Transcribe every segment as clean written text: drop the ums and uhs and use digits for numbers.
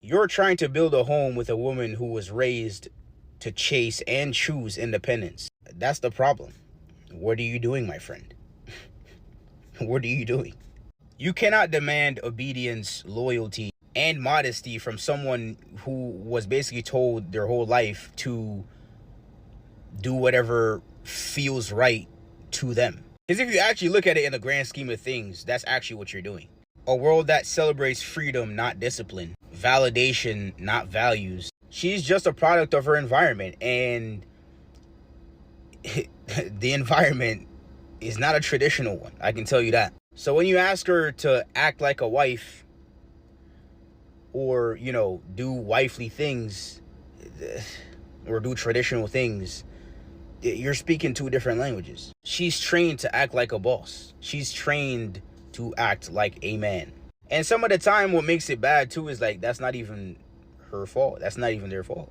You're trying to build a home with a woman who was raised to chase and choose independence. That's the problem. What are you doing, my friend? What are you doing? You cannot demand obedience, loyalty, and modesty from someone who was basically told their whole life to do whatever feels right to them. Because if you actually look at it in the grand scheme of things, that's actually what you're doing. A world that celebrates freedom, not discipline, validation, not values. She's just a product of her environment, and the environment is not a traditional one. I can tell you that. So when you ask her to act like a wife or, do wifely things or do traditional things, you're speaking two different languages. She's trained to act like a boss. She's trained to act like a man. And some of the time what makes it bad too is like, that's not even her fault. That's not even their fault.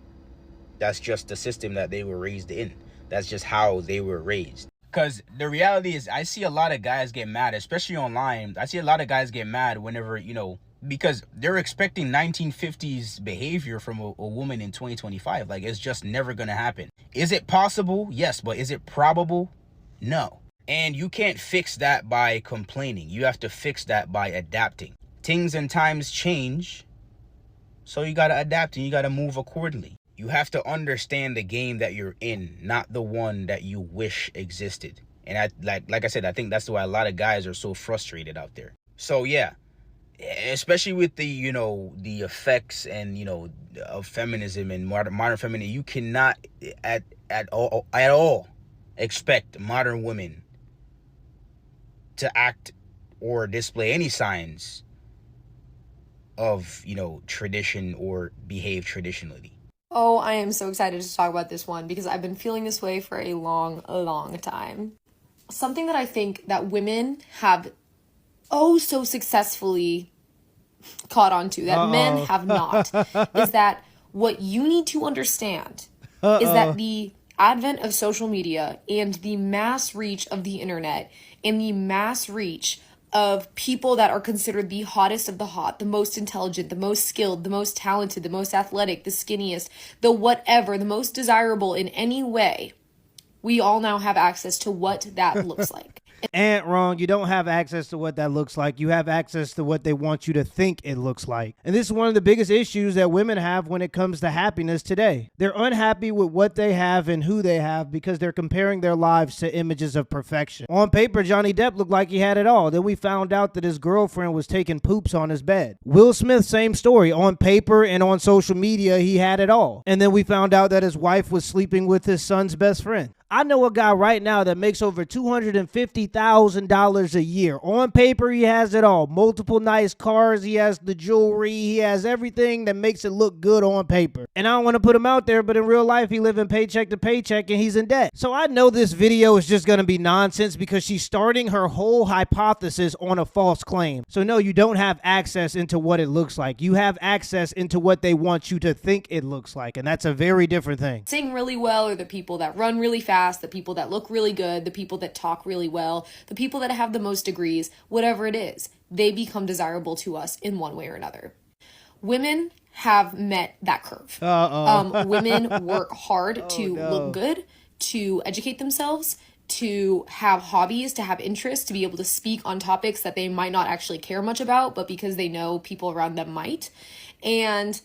That's just the system that they were raised in. That's just how they were raised. Because the reality is, I see a lot of guys get mad, especially online. I see a lot of guys get mad whenever, because they're expecting 1950s behavior from a woman in 2025. Like, it's just never going to happen. Is it possible? Yes. But is it probable? No. And you can't fix that by complaining. You have to fix that by adapting. Things and times change. So you got to adapt and you got to move accordingly. You have to understand the game that you're in, not the one that you wish existed. And like I said, I think that's why a lot of guys are so frustrated out there. So yeah, especially with the, the effects and, of feminism and modern feminism, you cannot at all expect modern women to act or display any signs of, tradition or behave traditionally. Oh, I am so excited to talk about this one because I've been feeling this way for a long time. Something that I think that women have so successfully caught on to that men have not is that what you need to understand is that the advent of social media and the mass reach of the internet and the mass reach of people that are considered the hottest of the hot, the most intelligent, the most skilled, the most talented, the most athletic, the skinniest, the whatever, the most desirable in any way, we all now have access to what that looks like. And wrong, you don't have access to what that looks like. You have access to what they want you to think it looks like. And this is one of the biggest issues that women have when it comes to happiness today. They're unhappy with what they have and who they have because they're comparing their lives to images of perfection. On paper, Johnny Depp looked like he had it all. Then we found out that his girlfriend was taking poops on his bed. Will Smith, same story. On paper and on social media, he had it all. And then we found out that his wife was sleeping with his son's best friend. I know a guy right now that makes over $250,000 a year. On paper, he has it all. Multiple nice cars. He has the jewelry. He has everything that makes it look good on paper. And I don't want to put him out there, but in real life, he living paycheck to paycheck and he's in debt. So I know this video is just going to be nonsense because she's starting her whole hypothesis on a false claim. So no, you don't have access into what it looks like. You have access into what they want you to think it looks like. And that's a very different thing. Sing really well or the people that run really fast, the people that look really good, the people that talk really well, the people that have the most degrees, whatever it is, they become desirable to us in one way or another. Women have met that curve. Women work hard to look good, to educate themselves, to have hobbies, to have interests, to be able to speak on topics that they might not actually care much about, but because they know people around them might. And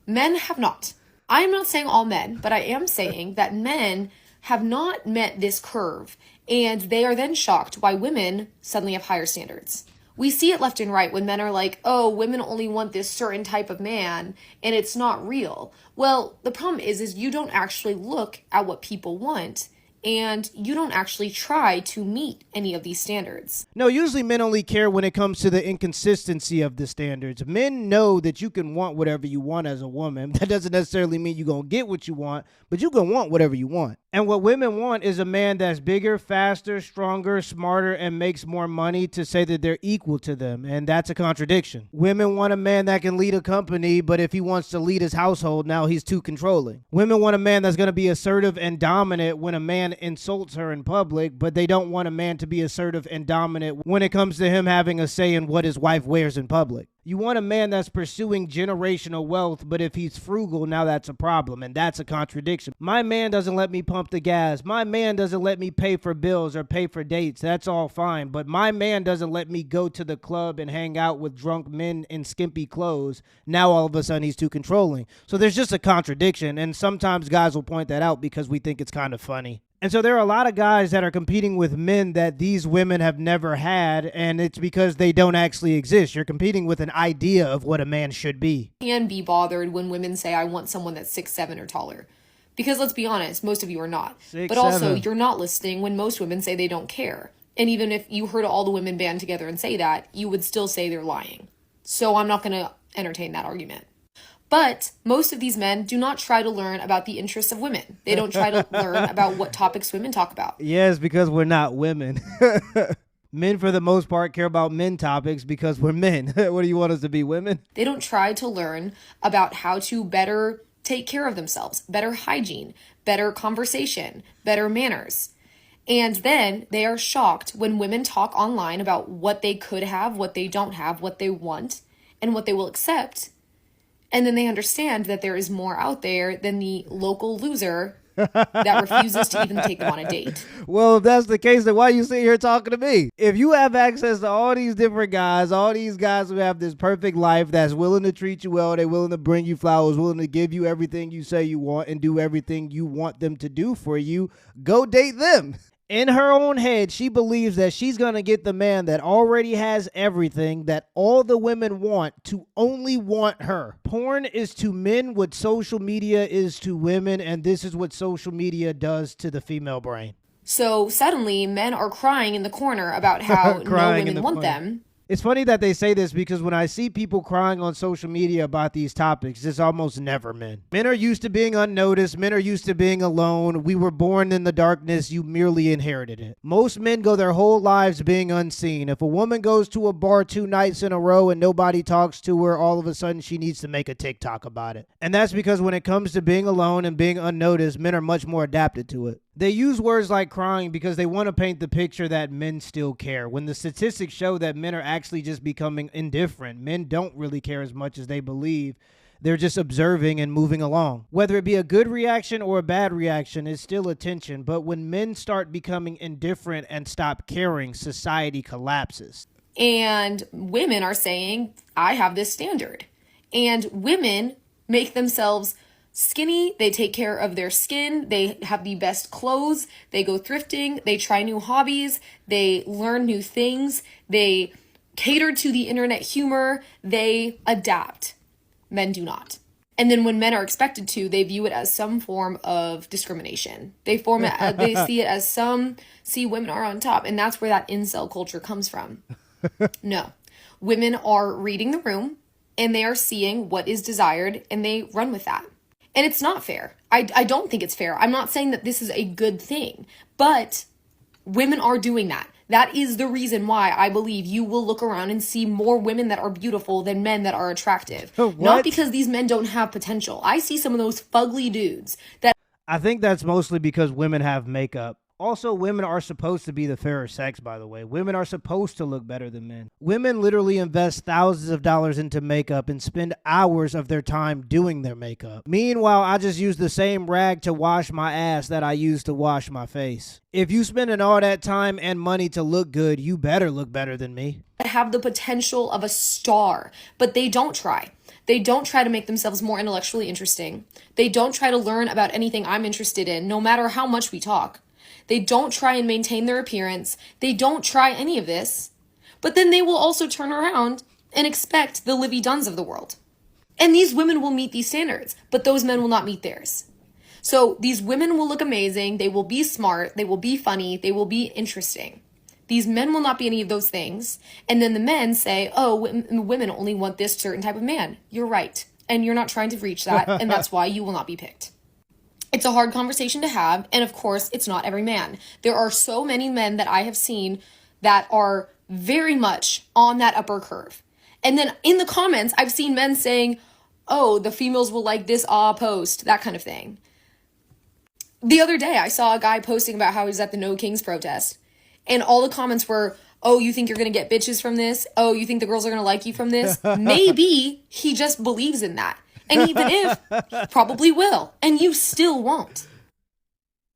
men have not. I'm not saying all men, but I am saying that men have not met this curve, and they are then shocked why women suddenly have higher standards. We see it left and right when men are like, oh, women only want this certain type of man, and it's not real. Well, the problem is you don't actually look at what people want, and you don't actually try to meet any of these standards. No, usually men only care when it comes to the inconsistency of the standards. Men know that you can want whatever you want as a woman. That doesn't necessarily mean you're going to get what you want, but you can want whatever you want. And what women want is a man that's bigger, faster, stronger, smarter, and makes more money to say that they're equal to them. And that's a contradiction. Women want a man that can lead a company, but if he wants to lead his household, now he's too controlling. Women want a man that's going to be assertive and dominant when a man insults her in public, but they don't want a man to be assertive and dominant when it comes to him having a say in what his wife wears in public. You want a man that's pursuing generational wealth, but if he's frugal, now that's a problem, and that's a contradiction. My man doesn't let me pump the gas. My man doesn't let me pay for bills or pay for dates. That's all fine, but my man doesn't let me go to the club and hang out with drunk men in skimpy clothes. Now all of a sudden he's too controlling. So there's just a contradiction, and sometimes guys will point that out because we think it's kind of funny. And so there are a lot of guys that are competing with men that these women have never had, and it's because they don't actually exist. You're competing with an idea of what a man should be. And be bothered when women say, I want someone that's 6'7" or taller. Because let's be honest, most of you are not. 6'7". But also, you're not listening when most women say they don't care. And even if you heard all the women band together and say that, you would still say they're lying. So I'm not going to entertain that argument. But most of these men do not try to learn about the interests of women. They don't try to learn about what topics women talk about. Yes, because we're not women. Men, for the most part, care about men topics because we're men. What do you want us to be, women? They don't try to learn about how to better take care of themselves, better hygiene, better conversation, better manners. And then they are shocked when women talk online about what they could have, what they don't have, what they want, and what they will accept. And then they understand that there is more out there than the local loser that refuses to even take them on a date. Well, if that's the case, then why you sit here talking to me? If you have access to all these different guys, all these guys who have this perfect life that's willing to treat you well, they're willing to bring you flowers, willing to give you everything you say you want and do everything you want them to do for you, go date them. In her own head, she believes that she's going to get the man that already has everything that all the women want to only want her. Porn is to men what social media is to women, and this is what social media does to the female brain. So suddenly, men are crying in the corner about how no women want them. It's funny that they say this because when I see people crying on social media about these topics, it's almost never men. Men are used to being unnoticed. Men are used to being alone. We were born in the darkness. You merely inherited it. Most men go their whole lives being unseen. If a woman goes to a bar 2 nights in a row and nobody talks to her, all of a sudden she needs to make a TikTok about it. And that's because when it comes to being alone and being unnoticed, men are much more adapted to it. They use words like crying because they want to paint the picture that men still care, when the statistics show that men are actually just becoming indifferent. Men don't really care as much as they believe. They're just observing and moving along. Whether it be a good reaction or a bad reaction is still attention, but when men start becoming indifferent and stop caring, society collapses. And women are saying, I have this standard. And women make themselves skinny, they take care of their skin, they have the best clothes, they go thrifting, they try new hobbies, they learn new things, they cater to the internet humor, they adapt. Men do not. And then when men are expected to, they view it as some form of discrimination. They see it as see women are on top, and that's where that incel culture comes from. No. Women are reading the room, and they are seeing what is desired, and they run with that. And it's not fair. I don't think it's fair. I'm not saying that this is a good thing, but women are doing that. That is the reason why I believe you will look around and see more women that are beautiful than men that are attractive. Not because these men don't have potential. I see some of those fugly dudes that... I think that's mostly because women have makeup. Also, women are supposed to be the fairer sex, by the way. Women are supposed to look better than men. Women literally invest thousands of dollars into makeup and spend hours of their time doing their makeup. Meanwhile, I just use the same rag to wash my ass that I use to wash my face. If you spending all that time and money to look good, you better look better than me. Have the potential of a star, but they don't try. They don't try to make themselves more intellectually interesting. They don't try to learn about anything I'm interested in, no matter how much we talk. They don't try and maintain their appearance. They don't try any of this. But then they will also turn around and expect the Livy Dunns of the world. And these women will meet these standards, but those men will not meet theirs. So these women will look amazing. They will be smart. They will be funny. They will be interesting. These men will not be any of those things. And then the men say, oh, women only want this certain type of man. You're right. And you're not trying to reach that. And that's why you will not be picked. It's a hard conversation to have, and of course, it's not every man. There are so many men that I have seen that are very much on that upper curve. And then in the comments, I've seen men saying, oh, the females will like this post, that kind of thing. The other day, I saw a guy posting about how he was at the No Kings protest, and all the comments were, Oh, you think you're going to get bitches from this? Oh, you think the girls are going to like you from this? Maybe he just believes in that. And even if, he probably will. And you still won't.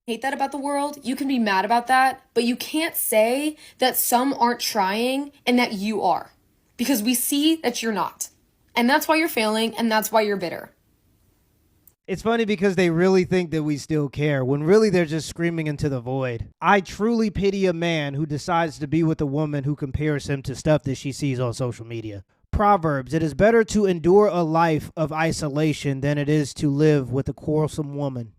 Hate that about the world. You can be mad about that, but you can't say that some aren't trying and that you are. Because we see that you're not. And that's why you're failing, and that's why you're bitter. It's funny because they really think that we still care, when really they're just screaming into the void. I truly pity a man who decides to be with a woman who compares him to stuff that she sees on social media. Proverbs, it is better to endure a life of isolation than it is to live with a quarrelsome woman.